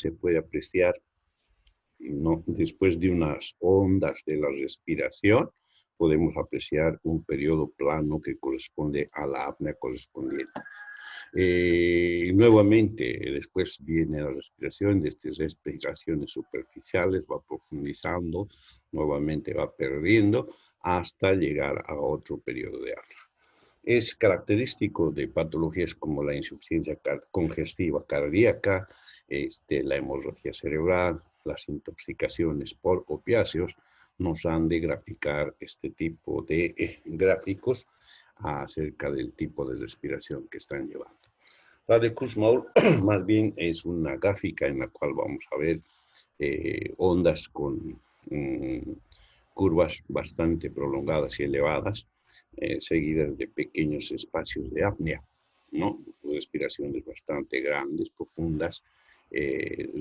se puede apreciar, ¿no? Después de unas ondas de la respiración, podemos apreciar un periodo plano que corresponde a la apnea correspondiente. Nuevamente, después viene la respiración, de estas respiraciones superficiales, va profundizando, nuevamente va perdiendo, hasta llegar a otro periodo de apnea. Es característico de patologías como la insuficiencia congestiva cardíaca, la hemorragia cerebral, las intoxicaciones por opiáceos, nos han de graficar este tipo de gráficos acerca del tipo de respiración que están llevando. La de Kussmaul más bien es una gráfica en la cual vamos a ver ondas con curvas bastante prolongadas y elevadas, seguidas de pequeños espacios de apnea, ¿no? Respiraciones bastante grandes, profundas,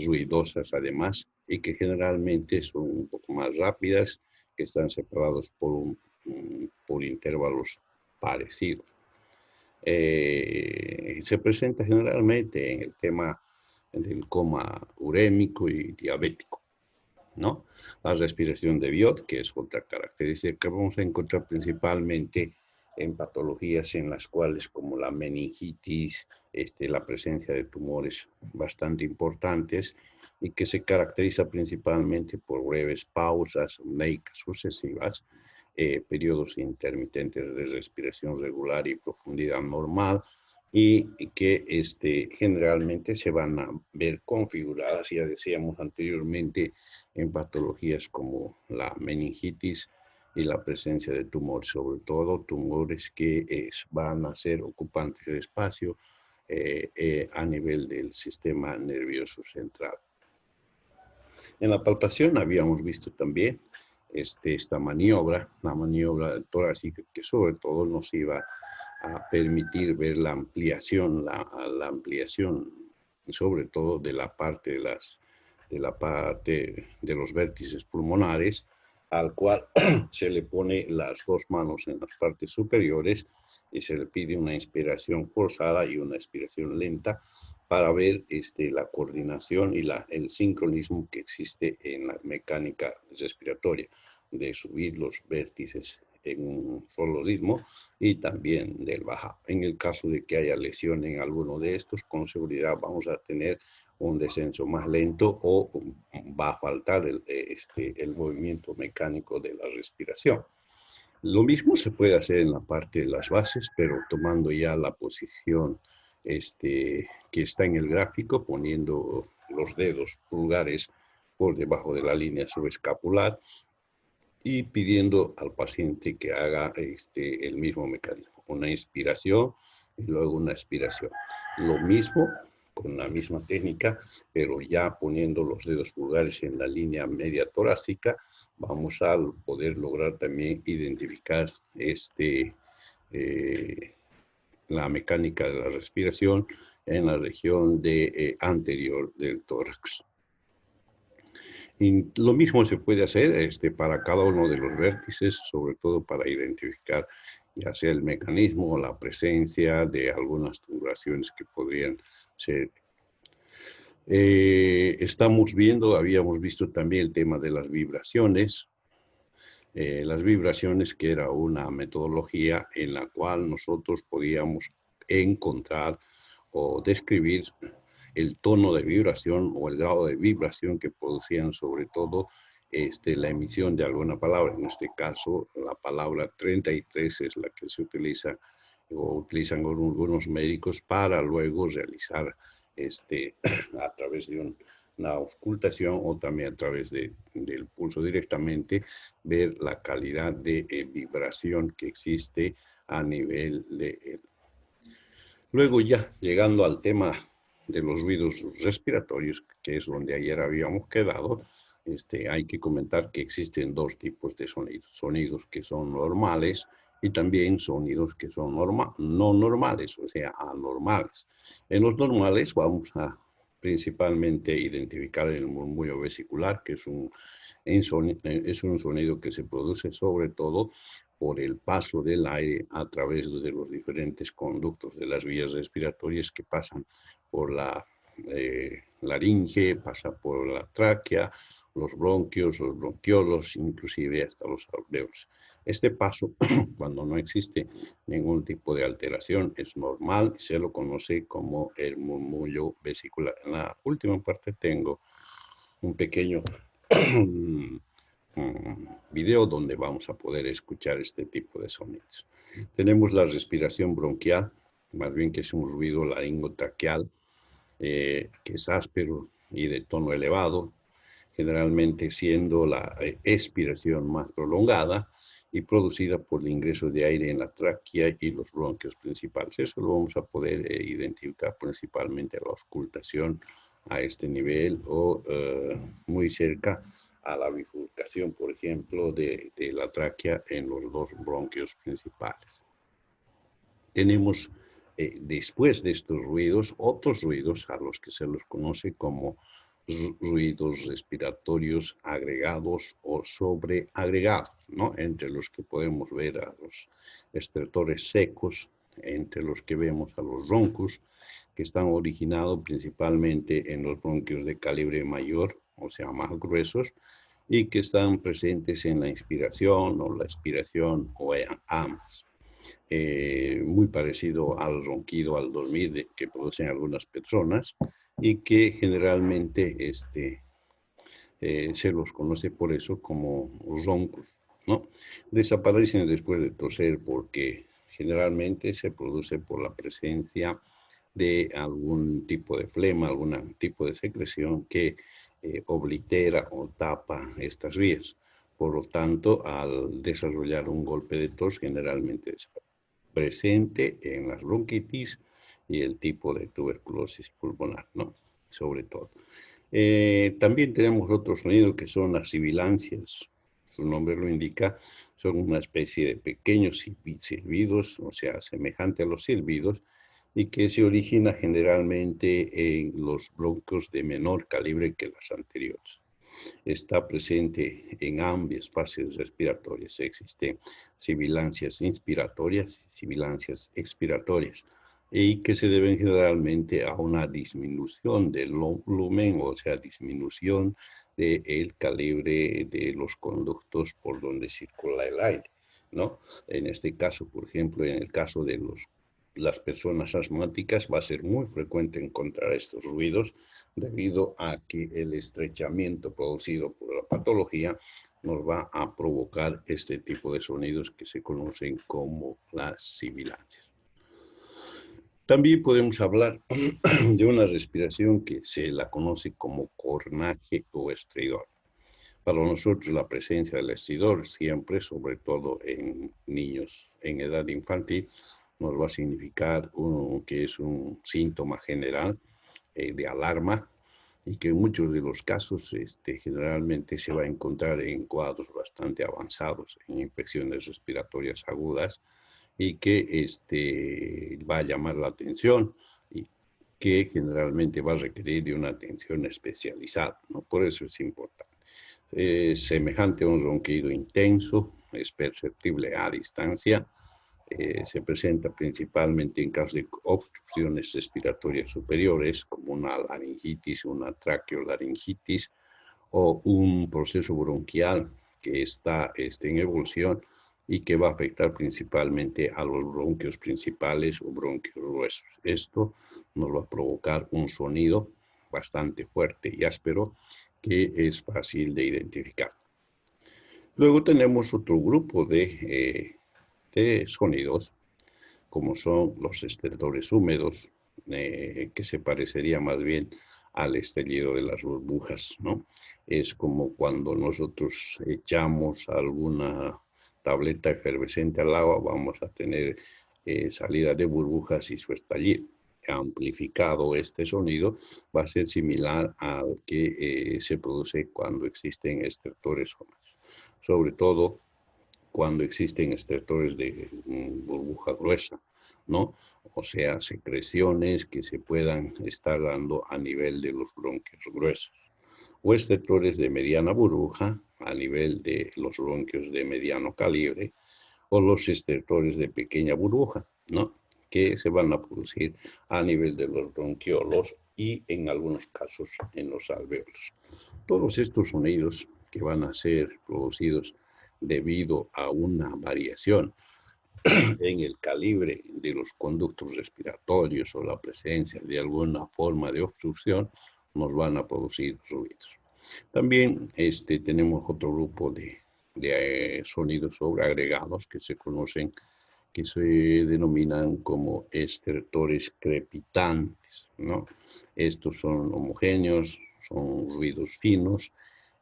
ruidosas además, y que generalmente son un poco más rápidas, que están separados por intervalos parecidos. Se presenta generalmente en el tema del coma urémico y diabético, ¿no? La respiración de Biot, que es otra característica que vamos a encontrar principalmente en patologías en las cuales, como la meningitis, la presencia de tumores bastante importantes y que se caracteriza principalmente por breves pausas apneicas sucesivas, periodos intermitentes de respiración regular y profundidad normal, y que generalmente se van a ver configuradas, ya decíamos anteriormente, en patologías como la meningitis y la presencia de tumores, sobre todo tumores que van a ser ocupantes de espacio a nivel del sistema nervioso central. En la palpación habíamos visto también esta maniobra, la maniobra torácica, que sobre todo nos iba a permitir ver la ampliación, la ampliación sobre todo de la parte de los vértices pulmonares, al cual se le pone las dos manos en las partes superiores y se le pide una inspiración forzada y una expiración lenta para ver la coordinación y el sincronismo que existe en la mecánica respiratoria, de subir los vértices en un solo ritmo y también del bajar. En el caso de que haya lesión en alguno de estos, con seguridad vamos a tener un descenso más lento o va a faltar el movimiento mecánico de la respiración. Lo mismo se puede hacer en la parte de las bases, pero tomando ya la posición que está en el gráfico, poniendo los dedos pulgares por debajo de la línea subescapular y pidiendo al paciente que haga el mismo mecanismo, una inspiración y luego una expiración. Lo mismo con la misma técnica, pero ya poniendo los dedos pulgares en la línea media torácica, vamos a poder lograr también identificar la mecánica de la respiración en la región anterior del tórax. Y lo mismo se puede hacer para cada uno de los vértices, sobre todo para identificar ya sea el mecanismo o la presencia de algunas tubulaciones que podrían ser. Habíamos visto también el tema de las vibraciones. Las vibraciones, que era una metodología en la cual nosotros podíamos encontrar o describir el tono de vibración o el grado de vibración que producían sobre todo la emisión de alguna palabra. En este caso, la palabra 33 es la que se utiliza o utilizan algunos médicos para luego realizar a través de una auscultación o también a través del pulso directamente, ver la calidad de vibración que existe a nivel de... Luego ya, llegando al tema de los ruidos respiratorios, que es donde ayer habíamos quedado, hay que comentar que existen dos tipos de sonidos. Sonidos que son normales y también sonidos que son no normales, o sea, anormales. En los normales vamos a principalmente identificar el murmullo vesicular, que es un sonido que se produce sobre todo por el paso del aire a través de los diferentes conductos de las vías respiratorias que pasan por la laringe, pasa por la tráquea, los bronquios, los bronquiolos, inclusive hasta los alveolos. Este paso, cuando no existe ningún tipo de alteración, es normal, se lo conoce como el murmullo vesicular. En la última parte tengo un pequeño video donde vamos a poder escuchar este tipo de sonidos. Tenemos la respiración bronquial, más bien que es un ruido laringotraqueal, que es áspero y de tono elevado, generalmente siendo la expiración más prolongada y producida por el ingreso de aire en la tráquea y los bronquios principales. Eso lo vamos a poder identificar principalmente a la auscultación a este nivel o muy cerca a la bifurcación, por ejemplo, de la tráquea en los dos bronquios principales. Tenemos, después de estos ruidos, otros ruidos a los que se los conoce como ruidos respiratorios agregados o sobreagregados, ¿no? Entre los que podemos ver a los estertores secos, entre los que vemos a los roncos, que están originados principalmente en los bronquios de calibre mayor, o sea, más gruesos, y que están presentes en la inspiración o la expiración o en ambas. Muy parecido al ronquido al dormir que producen algunas personas y que generalmente se los conoce por eso como roncos, ¿no? Desaparecen después de toser porque generalmente se produce por la presencia de algún tipo de flema, algún tipo de secreción que oblitera o tapa estas vías. Por lo tanto, al desarrollar un golpe de tos, generalmente es presente en las bronquitis y el tipo de tuberculosis pulmonar, ¿no? Sobre todo. También tenemos otros sonidos que son las sibilancias. Su nombre lo indica, son una especie de pequeños silbidos, o sea, semejante a los silbidos, y que se origina generalmente en los bronquios de menor calibre que las anteriores. Está presente en ambos espacios respiratorios. Existen sibilancias inspiratorias y sibilancias expiratorias, y que se deben generalmente a una disminución del volumen, o sea, disminución del calibre de los conductos por donde circula el aire, ¿no? En este caso, por ejemplo, en el caso de las personas asmáticas, va a ser muy frecuente encontrar estos ruidos debido a que el estrechamiento producido por la patología nos va a provocar este tipo de sonidos que se conocen como las sibilancias. También podemos hablar de una respiración que se la conoce como cornaje o estridor. Para nosotros la presencia del estridor siempre, sobre todo en niños en edad infantil, nos va a significar que es un síntoma general de alarma y que en muchos de los casos generalmente se va a encontrar en cuadros bastante avanzados, en infecciones respiratorias agudas, y que va a llamar la atención y que generalmente va a requerir de una atención especializada, ¿no? Por eso es importante. Semejante a un ronquido intenso, es perceptible a distancia, se presenta principalmente en casos de obstrucciones respiratorias superiores, como una laringitis, una traqueolaringitis o un proceso bronquial que está en evolución y que va a afectar principalmente a los bronquios principales o bronquios gruesos. Esto nos va a provocar un sonido bastante fuerte y áspero que es fácil de identificar. Luego tenemos otro grupo de sonidos, como son los estertores húmedos, que se parecería más bien al estallido de las burbujas, ¿no? Es como cuando nosotros echamos alguna tableta efervescente al agua, vamos a tener salida de burbujas y su estallido. Amplificado este sonido va a ser similar al que se produce cuando existen estertores húmedos, sobre todo cuando existen estertores de burbuja gruesa, ¿no? O sea, secreciones que se puedan estar dando a nivel de los bronquios gruesos. O estertores de mediana burbuja a nivel de los bronquios de mediano calibre, o los estertores de pequeña burbuja, ¿no? Que se van a producir a nivel de los bronquiolos y en algunos casos en los alvéolos. Todos estos sonidos que van a ser producidos debido a una variación en el calibre de los conductos respiratorios o la presencia de alguna forma de obstrucción, nos van a producir ruidos. También tenemos otro grupo de sonidos sobreagregados que se conocen, que se denominan como estertores crepitantes, ¿no? Estos son homogéneos, son ruidos finos,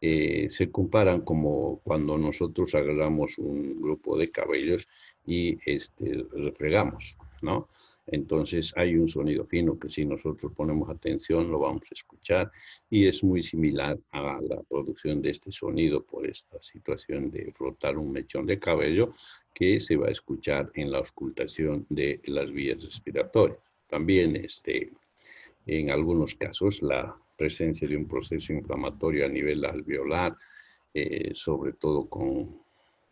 se comparan como cuando nosotros agarramos un grupo de cabellos y refregamos, ¿no? Entonces hay un sonido fino que si nosotros ponemos atención lo vamos a escuchar y es muy similar a la producción de este sonido por esta situación de frotar un mechón de cabello que se va a escuchar en la auscultación de las vías respiratorias. También en algunos casos la presencia de un proceso inflamatorio a nivel alveolar, sobre todo con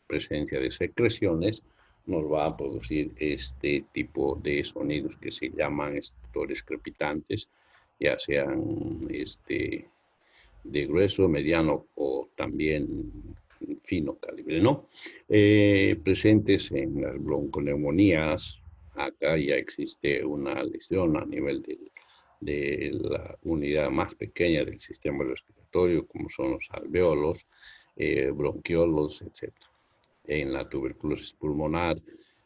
presencia de secreciones, nos va a producir este tipo de sonidos que se llaman estertores crepitantes, ya sean de grueso, mediano o también fino calibre, ¿no? Presentes en las bronconeumonías, acá ya existe una lesión a nivel de la unidad más pequeña del sistema respiratorio, como son los alveolos, bronquiolos, etc. En la tuberculosis pulmonar,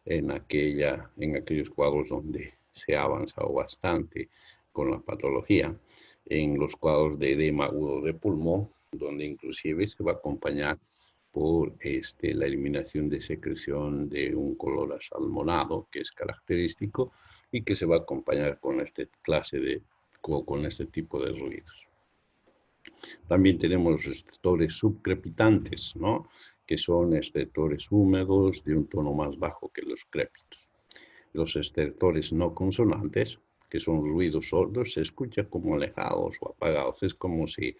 en aquellos cuadros donde se ha avanzado bastante con la patología, en los cuadros de edema agudo de pulmón, donde inclusive se va a acompañar por la eliminación de secreción de un color asalmonado, que es característico, y que se va a acompañar con con este tipo de ruidos. También tenemos los estertores subcrepitantes, ¿no? Que son estertores húmedos de un tono más bajo que los crépitos. Los estertores no consonantes, que son ruidos sordos, se escuchan como alejados o apagados. Es como si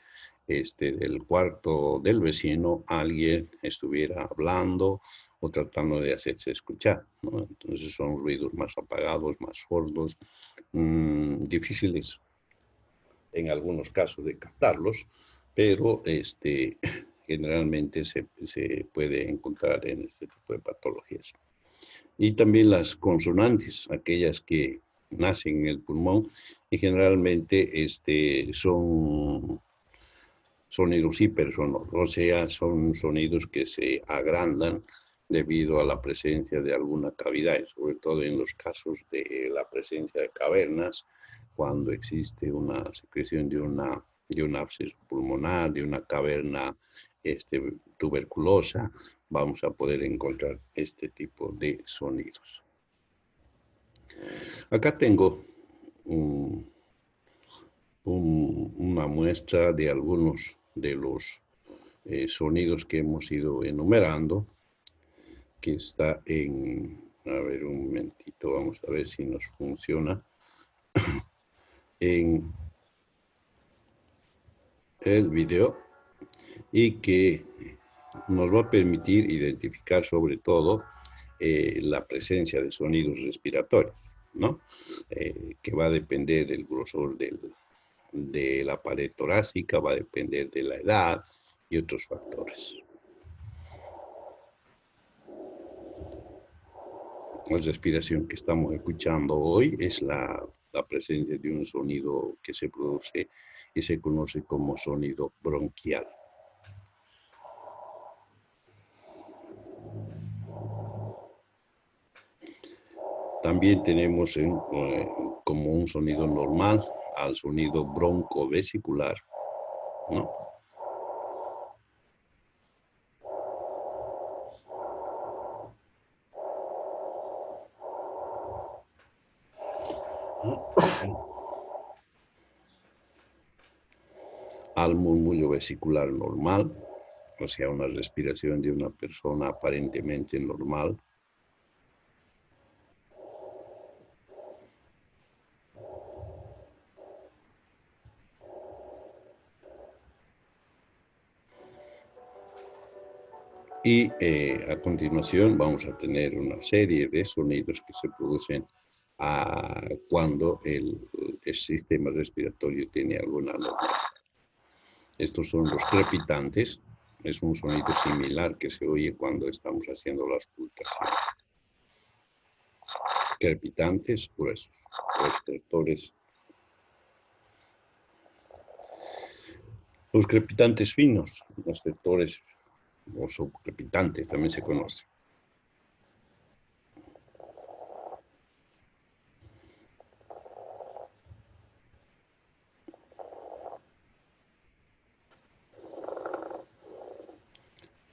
del cuarto del vecino alguien estuviera hablando o tratando de hacerse escuchar, ¿no? Entonces son ruidos más apagados, más sordos, difíciles en algunos casos de captarlos, pero generalmente se puede encontrar en este tipo de patologías. Y también las consonantes, aquellas que nacen en el pulmón y generalmente son sonidos hipersonoros, o sea, son sonidos que se agrandan debido a la presencia de alguna cavidad, sobre todo en los casos de la presencia de cavernas, cuando existe una secreción de un absceso pulmonar, de una caverna tuberculosa, vamos a poder encontrar este tipo de sonidos. Acá tengo una muestra de algunos de los sonidos que hemos ido enumerando, que está a ver un momentito, vamos a ver si nos funciona, en el video y que nos va a permitir identificar sobre todo la presencia de sonidos respiratorios, ¿no? Que va a depender del grosor de la pared torácica, va a depender de la edad y otros factores. La respiración que estamos escuchando hoy es la presencia de un sonido que se produce y se conoce como sonido bronquial. También tenemos como un sonido normal al sonido broncovesicular, ¿no? Al murmullo vesicular normal, o sea, una respiración de una persona aparentemente normal. Y a continuación vamos a tener una serie de sonidos que se producen cuando el sistema respiratorio tiene alguna anomalía. Estos son los crepitantes. Es un sonido similar que se oye cuando estamos haciendo la auscultación. Crepitantes gruesos, los estertores. Los crepitantes finos, los estertores o subcrepitantes también se conocen.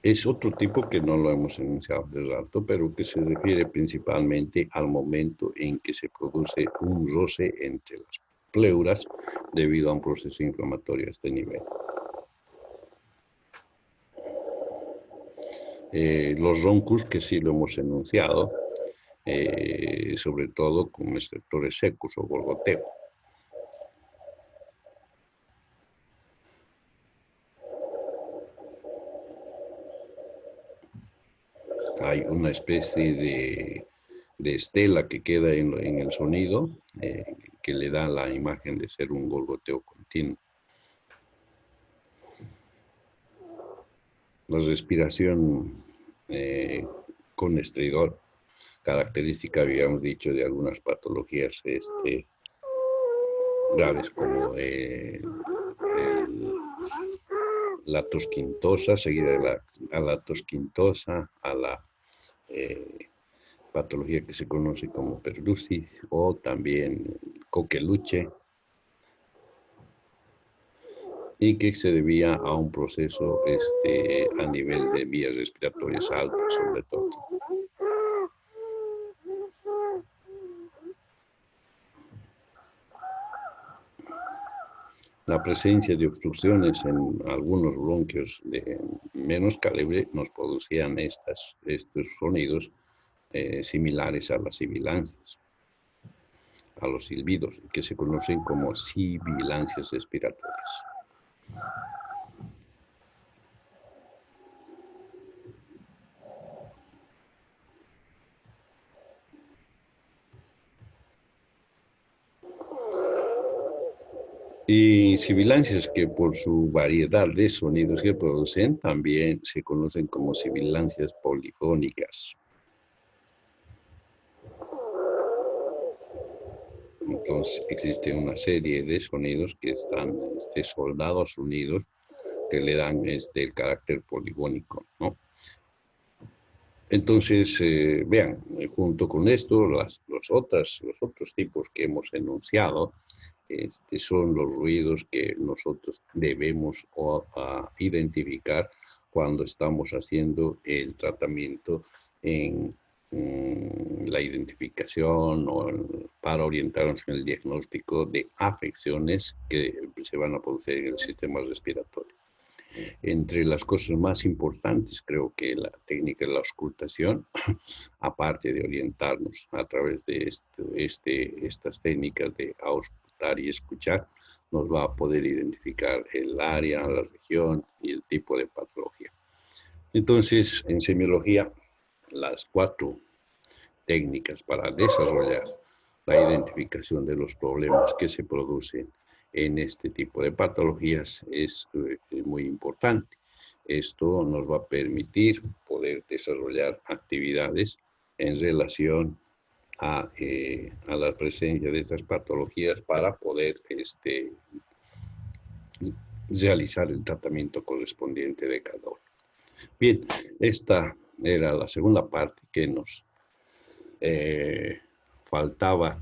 Es otro tipo que no lo hemos enunciado de rato, pero que se refiere principalmente al momento en que se produce un roce entre las pleuras debido a un proceso inflamatorio a este nivel. Los roncus, que sí lo hemos enunciado, sobre todo con estertores secos o gorgoteo. Hay una especie de estela que queda en el sonido que le da la imagen de ser un gorgoteo continuo. La respiración con estridor, característica, habíamos dicho, de algunas patologías graves como la tosquintosa, seguida de la tosquintosa, a la patología que se conoce como pertussis o también coqueluche, y que se debía a un proceso a nivel de vías respiratorias altas, sobre todo. La presencia de obstrucciones en algunos bronquios de menos calibre nos producían estos sonidos similares a las sibilancias, a los silbidos, que se conocen como sibilancias respiratorias. Y sibilancias que por su variedad de sonidos que producen también se conocen como sibilancias polifónicas. Entonces existe una serie de sonidos que están soldados unidos que le dan el carácter polifónico, ¿no? Entonces, vean, junto con esto, los otros tipos que hemos enunciado son los ruidos que nosotros debemos identificar cuando estamos haciendo el tratamiento en la identificación o para orientarnos en el diagnóstico de afecciones que se van a producir en el sistema respiratorio. Entre las cosas más importantes, creo que la técnica de la auscultación, aparte de orientarnos a través de estas técnicas de auscultar y escuchar, nos va a poder identificar el área, la región y el tipo de patología. Entonces, en semiología, las 4 técnicas para desarrollar la identificación de los problemas que se producen en este tipo de patologías es muy importante. Esto nos va a permitir poder desarrollar actividades en relación a la presencia de estas patologías para poder realizar el tratamiento correspondiente de cada uno. Bien, esta era la segunda parte que nos faltaba